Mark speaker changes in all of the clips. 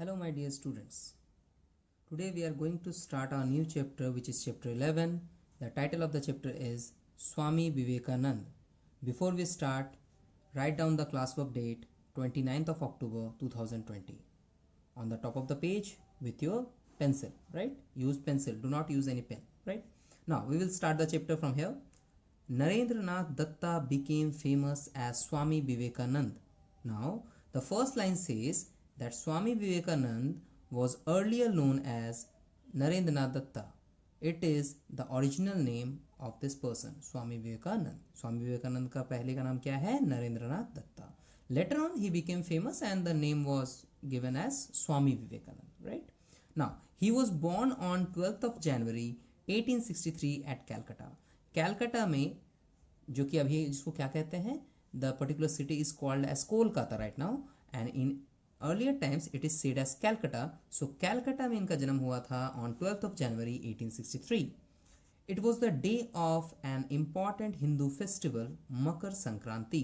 Speaker 1: Hello my dear students. Today we are going to start our new chapter, which is chapter 11. The title of the chapter is Swami Vivekanand. Before we start, write down the classwork date 29th of October 2020 on the top of the page with your pencil, right? Use pencil, do not use any pen, right? Now we will start the chapter from here. Narendranath Datta became famous as Swami Vivekanand. Now the first line says that Swami Vivekanand was earlier known as Narendranath Datta. It is the original name of this person, Swami Vivekanand. Swami Vivekanand का पहले का नाम क्या है? Narendranath Datta. Later on he became famous and the name was given as Swami Vivekanand, right? Now he was born on 12th of January 1863 at Calcutta. Calcutta में जो कि अभी जिसको क्या कहते हैं, the particular city is called as Kolkata right now and in earlier times it is said as Calcutta. So Calcutta में इनका जन्म हुआ था on 12th of January 1863. It was the day of an important Hindu festival Makar Sankranti.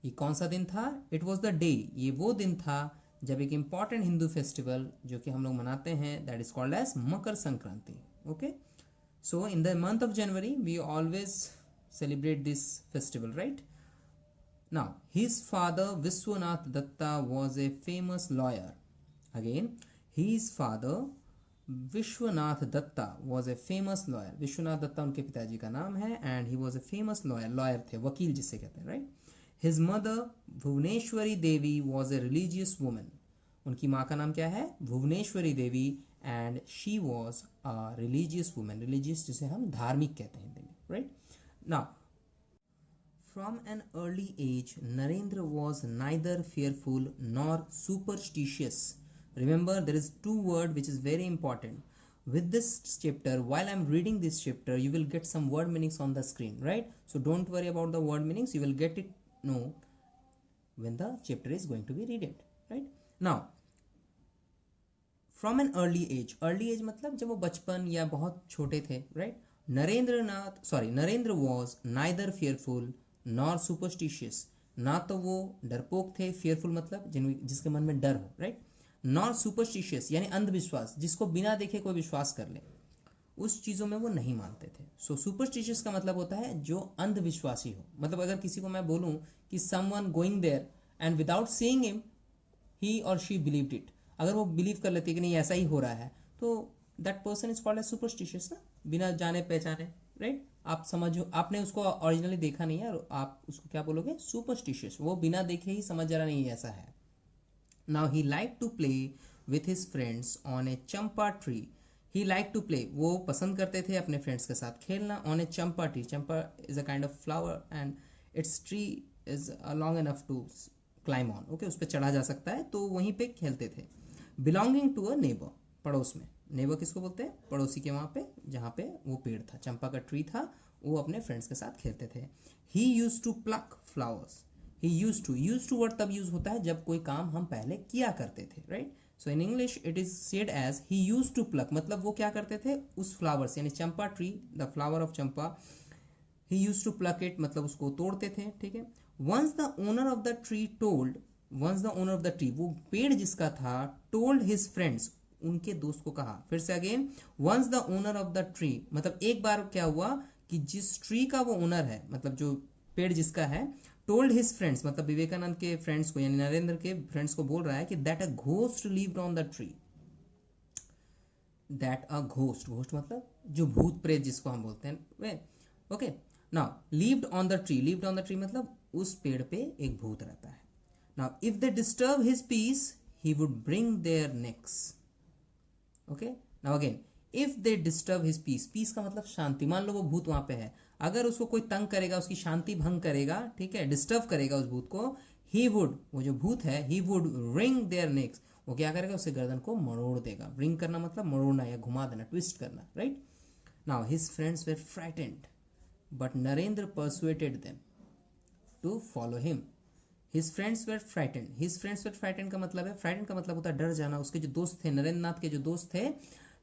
Speaker 1: ये कौन सा दिन था? It was the day, ये वो दिन था जब एक important Hindu festival जो कि हम लोग मनाते हैं that is called as Makar Sankranti. Okay, so in the month of January we always celebrate this festival, right? Now his father Vishwanath Datta was a famous lawyer. Again, his father Vishwanath Datta was a famous lawyer. Vishwanath Datta उनके पिताजी का नाम है and he was a famous lawyer. Lawyer थे, वकील जिसे कहते हैं, right? His mother Bhuvneshwari Devi was a religious woman. उनकी माँ का नाम क्या है? भुवनेश्वरी देवी and she was a religious woman. Religious जिसे हम धार्मिक कहते हैं हिंदी में, right? Now, from an early age, Narendra was neither fearful nor superstitious. Remember, there is two words which is very important. With this chapter, while I am reading this chapter, you will get some word meanings on the screen, right? So don't worry about the word meanings. You will get it know when the chapter is going to be read it, right? Now, from an early age मतलब जब वो बचपन या बहुत छोटे थे, right? Narendra was neither fearful nor superstitious. ना तो वो डरपोक थे, fearful मतलब जिसके मन में डर हो, right? nor superstitious यानी अंधविश्वास, जिसको बिना देखे कोई विश्वास कर ले, उस चीज़ों में वो नहीं मानते थे. सो सुपरस्टिशियस का मतलब होता है जो अंधविश्वासी हो. मतलब अगर किसी को मैं बोलूं कि someone going there and without seeing him he और शी बिलीव्ड इट, अगर वो बिलीव कर लेती है कि नहीं ऐसा ही हो रहा है, तो that person is called as superstitious ना, बिना जाने पहचाने, राइट? आप समझो, आपने उसको ओरिजिनली देखा नहीं है और आप उसको क्या बोलोगे? सुपरस्टिशियस. वो बिना देखे ही समझ जा रहा नहीं ऐसा है. Now he like to play with his friends on a champa tree. He like to play, वो पसंद करते थे अपने फ्रेंड्स के साथ खेलना on a champa tree. Champa is a kind of flower and its tree is long enough to climb on. Okay, उस पर चढ़ा जा सकता है, तो वहीं पे खेलते थे. बिलोंगिंग टू अ नेबर, पड़ोस में. नेबर किसको बोलते हैं? पड़ोसी के वहाँ पे जहाँ पे वो पेड़ था, चंपा का ट्री था, वो अपने फ्रेंड्स के साथ खेलते थे. He use to pluck flowers. He use to word तब यूज होता है जब कोई काम हम पहले किया करते थे, right? So in English it is said as he use to pluck, मतलब वो क्या करते थे? उस फ्लावर्स यानी champa tree, the flower of champa, he use to pluck it मतलब उसको तोड़ते थे, ठीक है? Once the owner of the tree told, once the owner of the tree, वो पेड़ जिसका था, टोल्ड हिज फ्रेंड्स, उनके दोस्त को कहा. फिर से again, once the owner of the tree मतलब एक बार क्या हुआ कि जिस ट्री का वो ओनर है, मतलब जो पेड़ जिसका है, टोल्ड हिज फ्रेंड्स मतलब विवेकानंद के फ्रेंड्स को यानी नरेंद्र के फ्रेंड्स को बोल रहा है कि that a ghost lived on the tree. That a ghost, ghost मतलब जो भूत प्रेत जिसको हम बोलते हैं. Okay, now lived on the tree, lived on the tree मतलब उस पेड़ पे एक भूत रहता है. Now if they disturb his peace he would bring their necks. Okay, now again, if they disturb his peace, peace का मतलब शांति. मान लो वो भूत वहां पे है, अगर उसको कोई तंग करेगा, उसकी शांति भंग करेगा, ठीक है, डिस्टर्ब करेगा उस भूत को, ही वुड, वो जो भूत है, he would wring their necks, वो क्या करेगा? उससे गर्दन को मरोड़ देगा. रिंग करना मतलब मरोड़ना या घुमा देना, ट्विस्ट करना, right? Now his friends were frightened but Narendra persuaded them to follow him. His friends were frightened, his friends were frightened का मतलब है, फ्राइटेंड का मतलब होता है डर जाना. उसके जो दोस्त थे, नरेंद्र नाथ के जो दोस्त थे,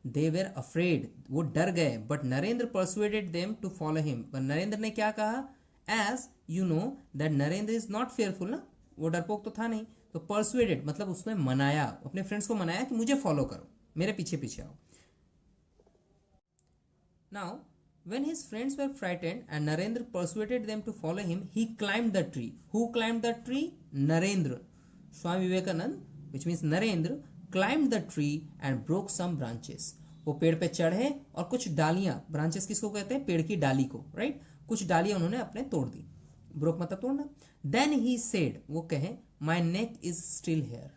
Speaker 1: दे वेर अफ्रेड, वो डर गए. But Narendra persuaded them to follow him, पर नरेंद्र ने क्या कहा? As you know that Narendra is not fearful ना, वो डरपोक तो था नहीं, तो परसुएडेड मतलब उसने मनाया, अपने फ्रेंड्स को मनाया कि मुझे फॉलो करो, मेरे पीछे पीछे आओ. Now, when his friends were frightened and Narendra persuaded them to follow him, he climbed the tree. Who climbed the tree? Narendra. Swami Vivekanand, which means Narendra, climbed the tree and broke some branches. वो पेड़ पे चढ़े और कुछ डालियां, branches किसको कहते हैं? पेड़ की डाली को, राइट? कुछ डालियां उन्होंने अपने तोड़ दी. ब्रोक मतलब तोड़ना. देन ही सेड, वो कहे, my neck is still here.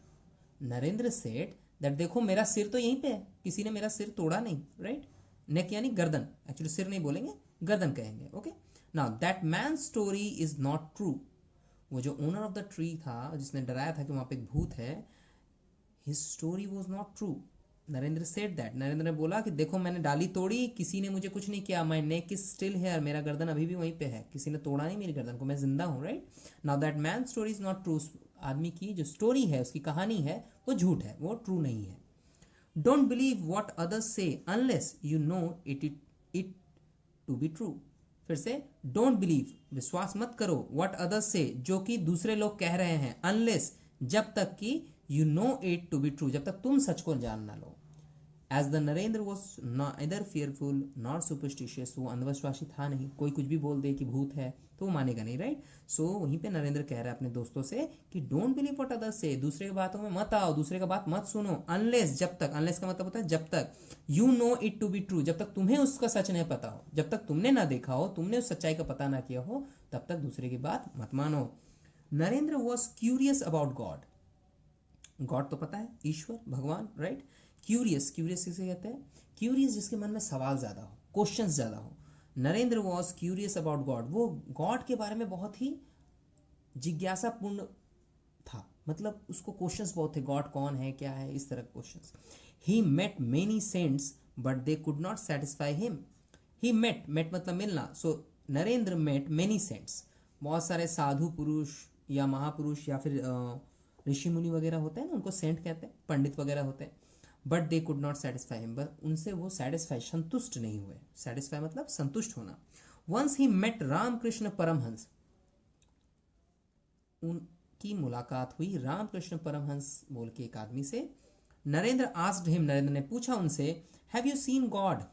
Speaker 1: Narendra said that देखो मेरा सिर तो यहीं पे है, किसी ने मेरा सिर तोड़ा नहीं, राइट? नेक यानी गर्दन, एक्चुअली सिर नहीं बोलेंगे, गर्दन कहेंगे. Okay, now that man story is not true. वो जो ओनर ऑफ द ट्री था, जिसने डराया था कि वहां पे एक भूत है, his story was not true. Narendra said that, Narendra ने बोला कि देखो मैंने डाली तोड़ी, किसी ने मुझे कुछ नहीं किया. माई नेक इज स्टिल हेयर, मेरा गर्दन अभी भी वहीं पे है, किसी ने तोड़ा नहीं मेरी गर्दन को, मैं जिंदा हूं, right? Now that man story is not true. आदमी की जो स्टोरी है, उसकी कहानी है, वो झूठ है, वो ट्रू नहीं है. Don't believe what others say unless you know it to be true. फिर से, don't believe, विश्वास मत करो, what others say, जो कि दूसरे लोग कह रहे हैं, unless, जब तक कि you know it to be true, जब तक तुम सच को जान ना लो. As the Narendra was neither fearful nor superstitious, वो अंधविश्वासी था नहीं, कोई कुछ भी बोल दे कि भूत है तो वो मानेगा नहीं, राइट? सो वहीं पे नरेंद्र कह रहा है अपने दोस्तों से कि डोंट बिलीव व्हाट अदर्स से, दूसरे की बातों में मत आओ, दूसरे का बात मत सुनो, अनलेस, जब तक, अनलेस का मतलब होता है जब तक, you know it to be true, जब तक तुम्हें उसका सच नहीं पता हो, जब तक तुमने ना देखा हो, तुमने उस सच्चाई का पता ना किया हो, तब तक दूसरे की बात मत मानो. Narendra was curious about God. God तो पता है, ईश्वर, भगवान, राइट? क्यूरियस, क्यूरियस किसे कहते हैं? क्यूरियस जिसके मन में सवाल ज्यादा हो, क्वेश्चंस ज्यादा हो. Narendra was curious about God, वो गॉड के बारे में बहुत ही जिज्ञासापूर्ण था, मतलब उसको क्वेश्चंस बहुत थे, गॉड कौन है, क्या है, इस तरह के questions. He met many saints but they could not satisfy him. He met मतलब मिलना, so Narendra met many saints, बहुत सारे साधु पुरुष या महापुरुष या फिर ऋषि मुनि वगैरह होते हैं ना, उनको सेंट कहते हैं, पंडित वगैरह होते हैं. But they could not satisfy him, but उनसे वो सेटिस्फाई, संतुष्ट नहीं हुए. सेटिस्फाई मतलब संतुष्ट होना. Once he met Ramakrishna Paramahamsa, उनकी मुलाकात हुई रामकृष्ण परमहंस बोल के एक आदमी से. नरेंद्र आस्क्ड हिम, नरेंद्र ने पूछा उनसे, have you seen God.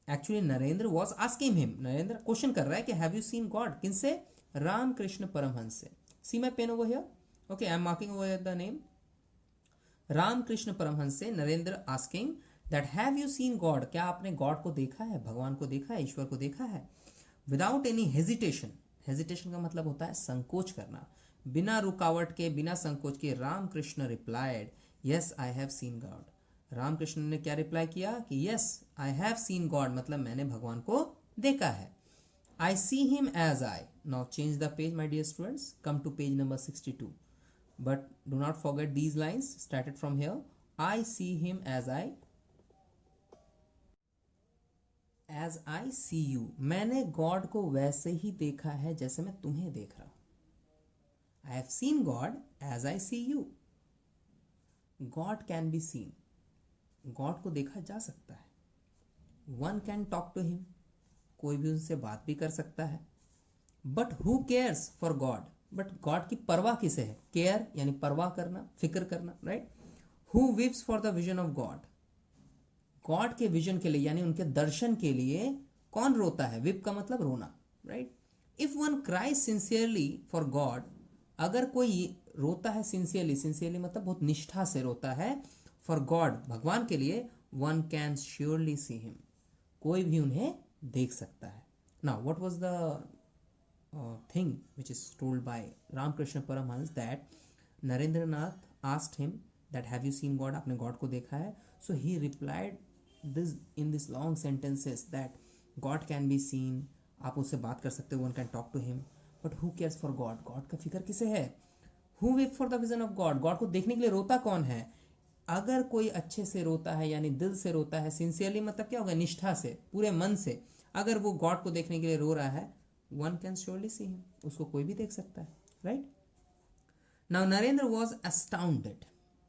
Speaker 1: Actually Narendra was asking him, Narendra question कर रहा है कि हैव यू सीन गॉड, किनसे? रामकृष्ण परमहंस से. See my pen over here, okay, I am marking over the name. Ramakrishna Paramhansa से Narendra asking that have you seen God, क्या आपने God को देखा है, भगवान को देखा है, ईश्वर को देखा है? विदाउट एनी हेजिटेशन, हेजिटेशन का मतलब होता है संकोच करना, बिना रुकावट के, बिना संकोच के Ramakrishna replied, yes I have seen God. Ramakrishna ने क्या रिप्लाई किया कि yes I have seen God, मतलब मैंने भगवान को देखा है. I see him as I. Now change the page my dear students, come to page number 62. But do not forget these lines started from here. I see him as I see you. मैंने God को वैसे ही देखा है जैसे मैं तुम्हें देख रहा हूं. I have seen God as I see you. God can be seen. God को देखा जा सकता है. One can talk to him. कोई भी उनसे बात भी कर सकता है. But who cares for God? But God की परवाह किसे है? केयर यानी परवाह करना, फिक्र करना, right? Who weeps for the vision of God, God के विजन के लिए यानी उनके दर्शन के लिए कौन रोता है? विप का मतलब रोना, right? If one cry sincerely for God, अगर कोई रोता है सिंसियरली, सिंसियरली मतलब बहुत निष्ठा से रोता है, फॉर गॉड, भगवान के लिए, one can surely see him, कोई भी उन्हें देख सकता है. Now what was the thing which is told by Ramkrishna Paramahansa, that Narendranath asked him that have you seen God, आपने God को देखा है? So he replied this in this long sentences that God can be seen, आप उससे बात कर सकते हो, one can talk to him, but who cares for God, God का फिक्र किसे है? Who weep for the vision of God, God को देखने के लिए रोता कौन है? अगर कोई अच्छे से रोता है यानी दिल से रोता है, सिंसियरली मतलब क्या होगा? निष्ठा से, पूरे मन से, अगर वो गॉड को देखने के लिए रो रहा है, one can surely see him, उसको कोई भी देख सकता है, right? Now Narendra was astounded.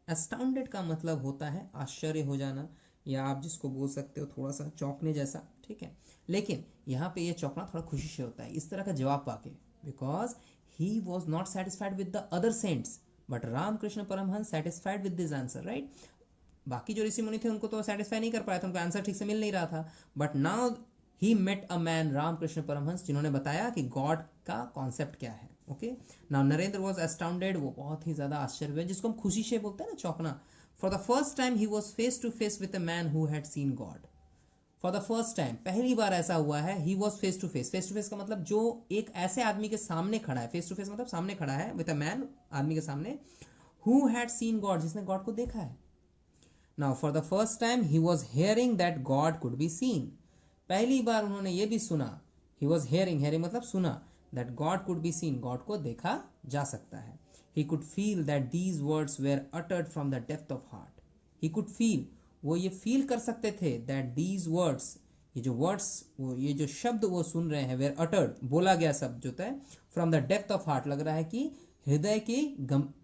Speaker 1: Astounded का मतलब होता है आश्चर्य हो जाना, या आप जिसको बोल सकते हो थोड़ा सा चौंकने जैसा, ठीक है? लेकिन यहाँ पे ये चौंकना थोड़ा खुशी से होता है इस तरह का जवाब पाके, because he was not satisfied with the other saints, but Ramakrishna Paramahamsa satisfied with this answer, right? बाकी जो ऋषि मुनि थे उनको तो सेटिस्फाई नहीं कर पाया था, उनको आंसर ठीक से मिल नहीं रहा था, but now he met a man Ramakrishna Paramahamsa जिन्होंने बताया कि गॉड का कॉन्सेप्ट क्या है। Okay, now Narendra was astounded, वो बहुत ही ज्यादा आश्चर्य हुए, जिसको हम खुशी से बोलते हैं ना, चौंकना। For the first time he was face to face with a man who had seen God. For the first time, पहली बार ऐसा हुआ है, he was face to face. Face to face का मतलब जो एक ऐसे आदमी के सामने खड़ा है, फेस टू फेस मतलब सामने खड़ा है, विद अ मैन, आदमी के सामने, हु हैड सीन गॉड, जिसने गॉड को देखा है। Now for the first time he was hearing that God could be scene. पहली बार उन्होंने ये भी सुना, ही वॉज हेयरिंग, हेयरिंग मतलब सुना, that God could be seen, God को देखा जा सकता है। He could feel that these words were uttered from the depth of heart. He could feel, वो ये फील कर सकते थे, दैट दीज वर्ड्स, ये जो वर्ड्स, वो ये जो शब्द वो सुन रहे हैं, वेर अटर्ड, बोला गया शब्द होता है, from the depth of heart, लग रहा है कि हृदय की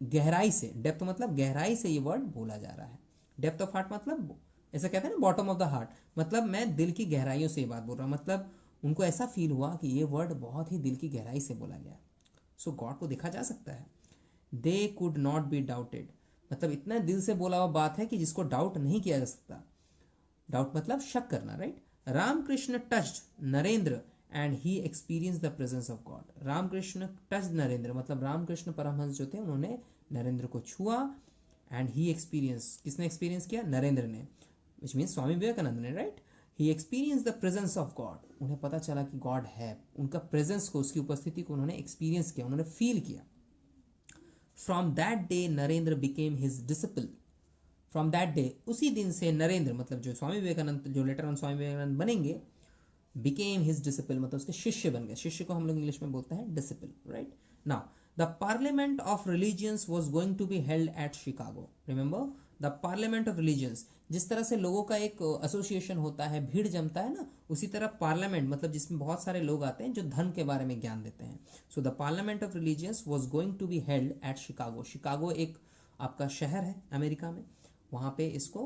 Speaker 1: गहराई से, डेप्थ मतलब गहराई से ये वर्ड बोला जा रहा है। डेप्थ ऑफ हार्ट मतलब ऐसा कहते हैं ना, बॉटम ऑफ द हार्ट, मतलब मैं दिल की गहराइयों से ये बात बोल रहा हूँ, मतलब उनको ऐसा फील हुआ कि ये वर्ड बहुत ही दिल की गहराई से बोला गया। सो गॉड को देखा जा सकता है। दे कुड नॉट बी डाउटेड, मतलब इतना दिल से बोला हुआ बात है कि जिसको डाउट नहीं किया जा सकता। डाउट मतलब शक करना, right? Ramakrishna touched Narendra and he experience the presence of God. Ramakrishna touched Narendra मतलब रामकृष्ण परमहंस जो थे उन्होंने नरेंद्र को छुआ, एंड ही एक्सपीरियंस, किसने एक्सपीरियंस किया? नरेंद्र ने, विच मीन स्वामी विवेकानंद ने, right? He experience the presence of God, उन्हें पता चला कि गॉड है, उनका प्रेजेंस को, उसकी उपस्थिति को उन्होंने एक्सपीरियंस किया, उन्होंने फील किया। From that day Narendra became his disciple. From that day, उसी दिन से नरेंद्र मतलब जो स्वामी विवेकानंद, जो लेटर ऑन स्वामी विवेकानंद बनेंगे, बिकेम हिज डिसिपल मतलब उसके शिष्य बन गए। शिष्य को हम लोग इंग्लिश में बोलते हैं disciple, right? Now the parliament of religions was going to be held at Chicago. Remember the parliament of religions, जिस तरह से लोगों का एक एसोसिएशन होता है, भीड़ जमता है ना, उसी तरह पार्लियामेंट मतलब जिसमें बहुत सारे लोग आते हैं जो धर्म के बारे में ज्ञान देते हैं। So the parliament of religions was going to be held at Chicago. Chicago एक आपका शहर है अमेरिका में, वहां पे इसको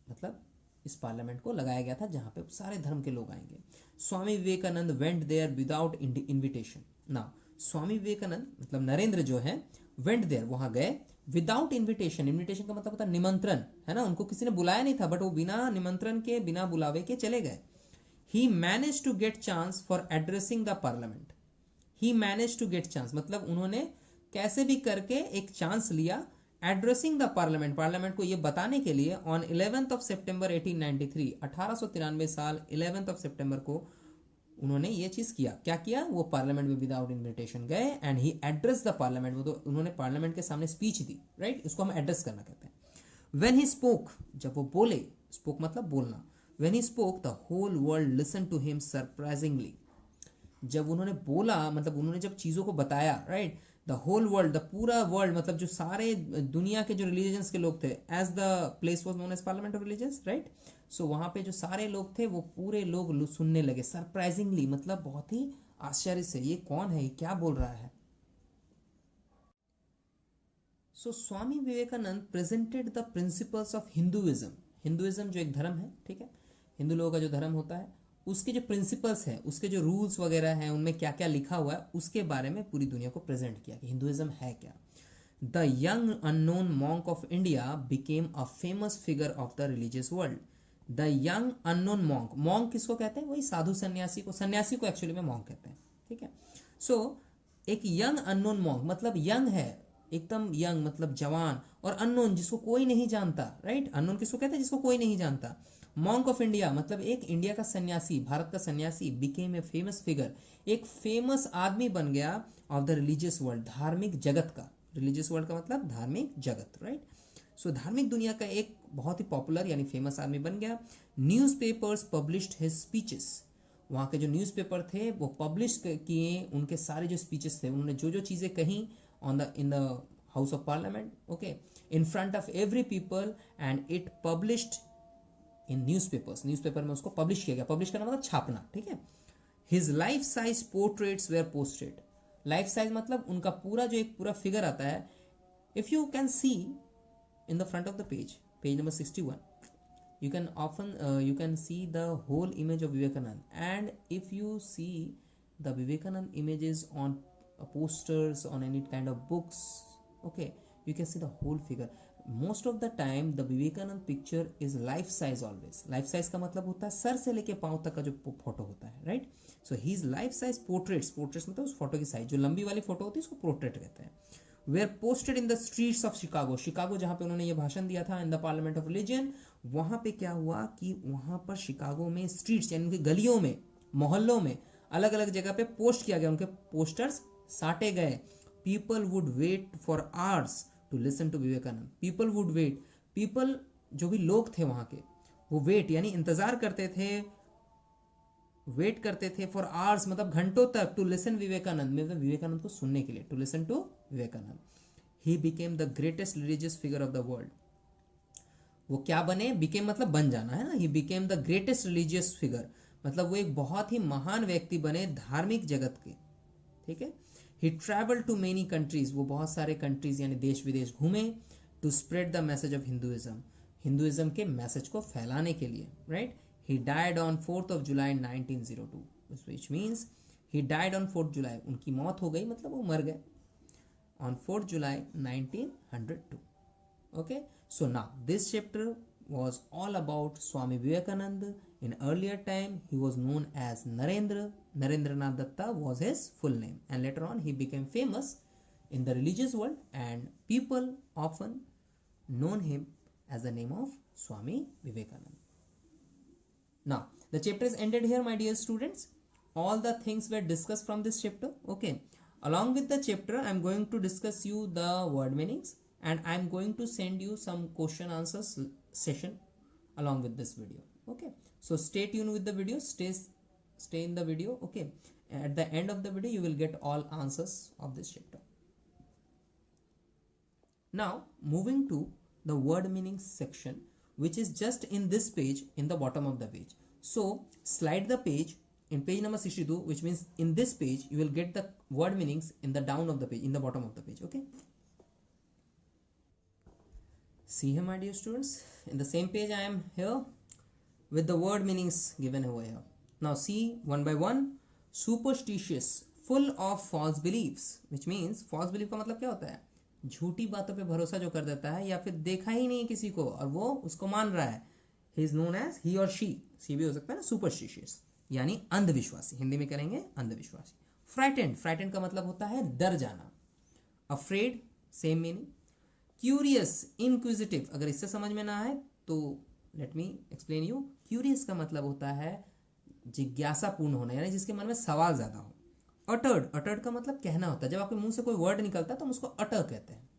Speaker 1: मतलब इस पार्लियामेंट को लगाया गया था जहां पे सारे धर्म के लोग आएंगे। Swami Vivekananda went there without invitation. Now Swami Vivekananda मतलब नरेंद्र जो है, वेंट देयर, वहां गए, विदाउट इनविटेशन। इनविटेशन का मतलब होता है निमंत्रण, है ना, उनको किसी ने बुलाया नहीं था, बट वो बिना निमंत्रण के, बिना बुलावे के चले गए। He manage to get chance for addressing the parliament. He manage to get chance मतलब उन्होंने कैसे भी करके एक चांस लिया, एड्रेसिंग द पार्लियामेंट, पार्लियामेंट को यह बताने के लिए, ऑन 11th ऑफ सितंबर 1893, 1893 साल 11th ऑफ सितंबर को उन्होंने ये चीज किया। क्या किया? वो पार्लियामेंट में विदाउट इनविटेशन गए, and he address the parliament, वो तो उन्होंने पार्लियामेंट के सामने स्पीच दी, राइट? इसको हम एड्रेस करना कहते हैं। व्हेन ही स्पोक, जब वो बोले, स्पोक मतलब बोलना, when he spoke the whole world listen to him surprisingly. जब उन्होंने बोला मतलब उन्होंने जब चीजों को बताया, right, the whole world, the पूरा वर्ल्ड मतलब जो सारे दुनिया के जो रिलीजन्स के लोग थे, as the place was known as parliament of religions, right? So वहां पे जो सारे लोग थे वो पूरे लोग सुनने लगे, सरप्राइजिंगली मतलब बहुत ही आश्चर्य से, ये कौन है, ये क्या बोल रहा है? So Swami Vivekananda presented the principles of Hinduism. Hinduism जो एक धर्म है, ठीक है, हिंदू लोगों का जो धर्म होता है, उसके जो प्रिंसिपल्स हैं, उसके जो रूल्स वगैरह हैं, उनमें क्या क्या लिखा हुआ है, उसके बारे में पूरी दुनिया को प्रेजेंट किया कि हिंदुइज्म है क्या। The young unknown monk of India became a famous figure of the religious world. The young unknown monk, monk किसको कहते हैं? वही साधु सन्यासी को, सन्यासी को एक्चुअली में मॉन्क कहते हैं, ठीक है? सो एक यंग अननोन मॉन्क मतलब यंग है, एकदम यंग मतलब जवान, और अननोन जिसको कोई नहीं जानता, राइट? अननोन किसको कहते हैं? जिसको कोई नहीं जानता। मॉन्क ऑफ इंडिया मतलब एक इंडिया का सन्यासी, भारत का सन्यासी, बिकेम ए फेमस फिगर, एक फेमस आदमी बन गया ऑफ द रिलीजियस वर्ल्ड, धार्मिक जगत का। रिलीजियस वर्ल्ड का मतलब धार्मिक जगत, राइट? सो धार्मिक दुनिया का एक बहुत ही पॉपुलर यानी फेमस आदमी बन गया। न्यूज़पेपर्स पब्लिश्ड हिज स्पीचेस, वहाँ के जो न्यूज़पेपर थे वो पब्लिश किए उनके सारे जो स्पीचेस थे, उन्होंने जो जो चीज़ें कही on the in the house of parliament, okay, in front of every people, and it published in newspapers, newspaper में उसको पब्लिश किया गया। पब्लिश करना मतलब छापना, ठीक है? His life size portraits were posted. Life size मतलब उनका पूरा जो एक पूरा फिगर आता है, if you can see in the front of the page, page number 61, you can often you can see the whole image of Vivekanand, and if you see the Vivekanand images on posters, on any kind of books, Okay, you can see the whole figure. Most of the time the Vivekanand picture is life size always. Life size का मतलब होता है sir से लेके पांव तक का जो फोटो होता है, right. So he is life size portraits. Portraits मतलब उस फोटो की साइज, जो लंबी वाली फोटो होती है उसको पोर्ट्रेट कहते हैं. Were posted in the streets of Chicago. Chicago जहां पे उन्होंने ये भाषण दिया था in the parliament of religion, वहां पे क्या हुआ कि वहां पर शिकागो में स्ट्रीट्स यानी उनकी गलियों में, मोहल्लों में, अलग अलग जगह पे पोस्ट किया गया, उनके पोस्टर्स साटे गए. People would wait for hours to listen to Vivekananda. People would wait, people जो भी लोग थे वहां के, वो वेट यानी इंतजार करते थे, वेट करते थे फॉर आवर्स मतलब घंटों तक, टू लिसन विवेकानंद, मतलब विवेकानंद को सुनने के लिए, to listen to Vivekananda. He became the greatest religious figure of the world. वो क्या बने, बिकेम मतलब बन जाना है ना. He became the greatest religious figure मतलब वो एक बहुत ही महान व्यक्ति बने धार्मिक जगत के. ठीक है. He travel to many countries, वो बहुत सारे कंट्रीज यानी देश विदेश घूमे, to spread the message of Hinduism, Hinduism के मैसेज को फैलाने के लिए, right. He died on 4th of July 1902, which means he died on 4th July. उनकी मौत हो गई मतलब वो मर गए on 4th July 1902. Okay, so now this chapter was all about Swami Vivekananda. In earlier time he was known as Narendra. Narendranath Datta was his full name, and later on he became famous in the religious world, and people often known him as the name of Swami Vivekananda. Now the chapter is ended here, my dear students. All the things were discussed from this chapter. Okay, along with the chapter I am going to discuss you the word meanings, and I am going to send you some question answers session along with this video. Okay, so stay tuned with the video, stay in the video. Okay, at the end of the video you will get all answers of this chapter. Now moving to the word meanings section, which is just in this page, in the bottom of the page. So slide the page in page number 62, which means in this page you will get the word meanings in the down of the page, in the bottom of the page. Okay, see here my dear students, in the same page I am here with the word meanings given over here. Now see one by one. Superstitious, full of false beliefs, which means false belief का मतलब क्या होता है, झूठी बातों पे भरोसा जो कर देता है या फिर देखा ही नहीं किसी को और वो उसको मान रहा है. He is known as he और शी भी हो सकता है ना. सुपरस्टिशियस यानी अंधविश्वासी, हिंदी में करेंगे अंधविश्वासी. फ्राइटेंड, फ्राइटेंड का मतलब होता है डर जाना. Afraid same meaning. Curious, inquisitive, अगर इससे समझ में ना आए तो let me explain you. Curious का मतलब होता है जिज्ञासापूर्ण होना, यानी जिसके मन में सवाल ज्यादा हो. अटर्ड, अटर्ड का मतलब कहना होता है, जब आपके मुंह से कोई वर्ड निकलता है तो हम उसको अटर कहते हैं.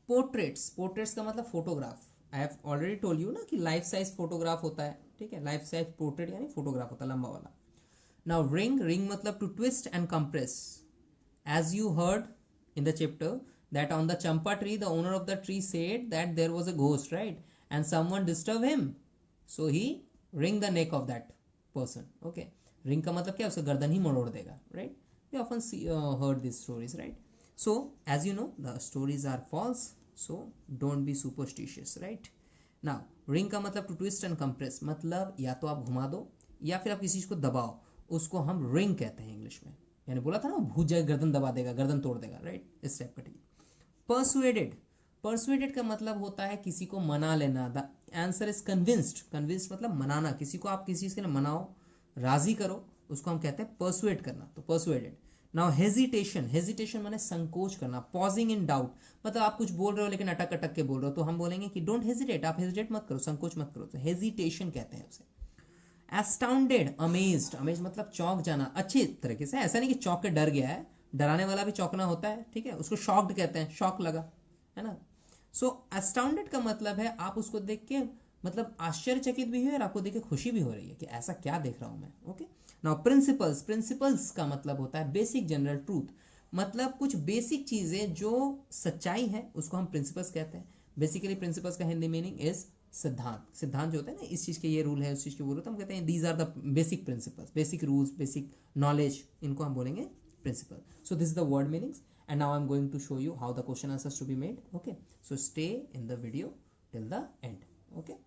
Speaker 1: पोर्ट्रेट्स, पोर्ट्रेट्स का मतलब photograph. I have already told you ना कि लाइफ साइज फोटोग्राफ होता है. ठीक है, लाइफ साइज पोर्ट्रेट यानी फोटोग्राफ होता है लंबा वाला. नाउ रिंग, रिंग मतलब to twist and compress. As you heard in the chapter that on the champa tree the owner of the tree said that there was a ghost, right, and someone disturbed him, so he wring the neck of that person. Okay, wring का मतलब क्या, उसका गर्दन ही मरोड़ देगा, right. We often see heard these stories, right. So as you know the stories are false, so don't be superstitious, right. Now wring का मतलब to twist and compress, मतलब या तो आप घुमा दो या फिर आप किसी चीज को दबाओ, उसको हम wring कहते हैं इंग्लिश में. यानी बोला था ना भूज जाएगा, गर्दन दबा देगा, गर्दन तोड़ देगा, राइट, इस टाइप का. ठीक. परसुएडेड, परसुएडेड का मतलब होता है किसी को मना लेना. The answer is convinced, convinced मतलब मनाना, किसी को आप किसी चीज के लिए मनाओ, राजी करो, उसको हम कहते हैं परसुएड करना, तो परसुएडेड. नाउ हेजिटेशन, हेजिटेशन माने संकोच करना. पॉजिंग इन डाउट मतलब आप कुछ बोल रहे हो लेकिन अटक अटक के बोल रहे हो, तो हम बोलेंगे कि डोंट हेजिटेट, आप हेजिटेट मत करो, संकोच मत करो, तो हेजिटेशन कहते हैं उसे. एस्टाउंडेड, अमेज्ड, अमेज मतलब चौंक जाना अच्छी तरीके से, ऐसा नहीं कि चौंक के डर गया है, डराने वाला भी चौंकना होता है. ठीक है, उसको शॉक्ड कहते हैं, शॉक लगा है ना. सो एस्टाउंडेड का मतलब है आप उसको देख के मतलब आश्चर्यचकित भी हुए और आपको देख के खुशी भी हो रही है कि ऐसा क्या देख रहा हूं मैं. ओके. नाउ प्रिंसिपल्स, प्रिंसिपल्स का मतलब होता है बेसिक जनरल ट्रूथ, मतलब कुछ बेसिक चीजें जो सच्चाई है उसको हम प्रिंसिपल्स कहते हैं. बेसिकली प्रिंसिपल्स का हिंदी मीनिंग इज सिद्धांत. सिद्धांत जो होता है ना, इस चीज के ये रूल है, उस चीज के वो रूल, हम कहते हैं these are the basic principles, basic rules, basic knowledge, इनको हम बोलेंगे principle. So this is the word meanings, and now I'm going to show you how the question answers to be made. Okay, so stay in the video till the end. Okay.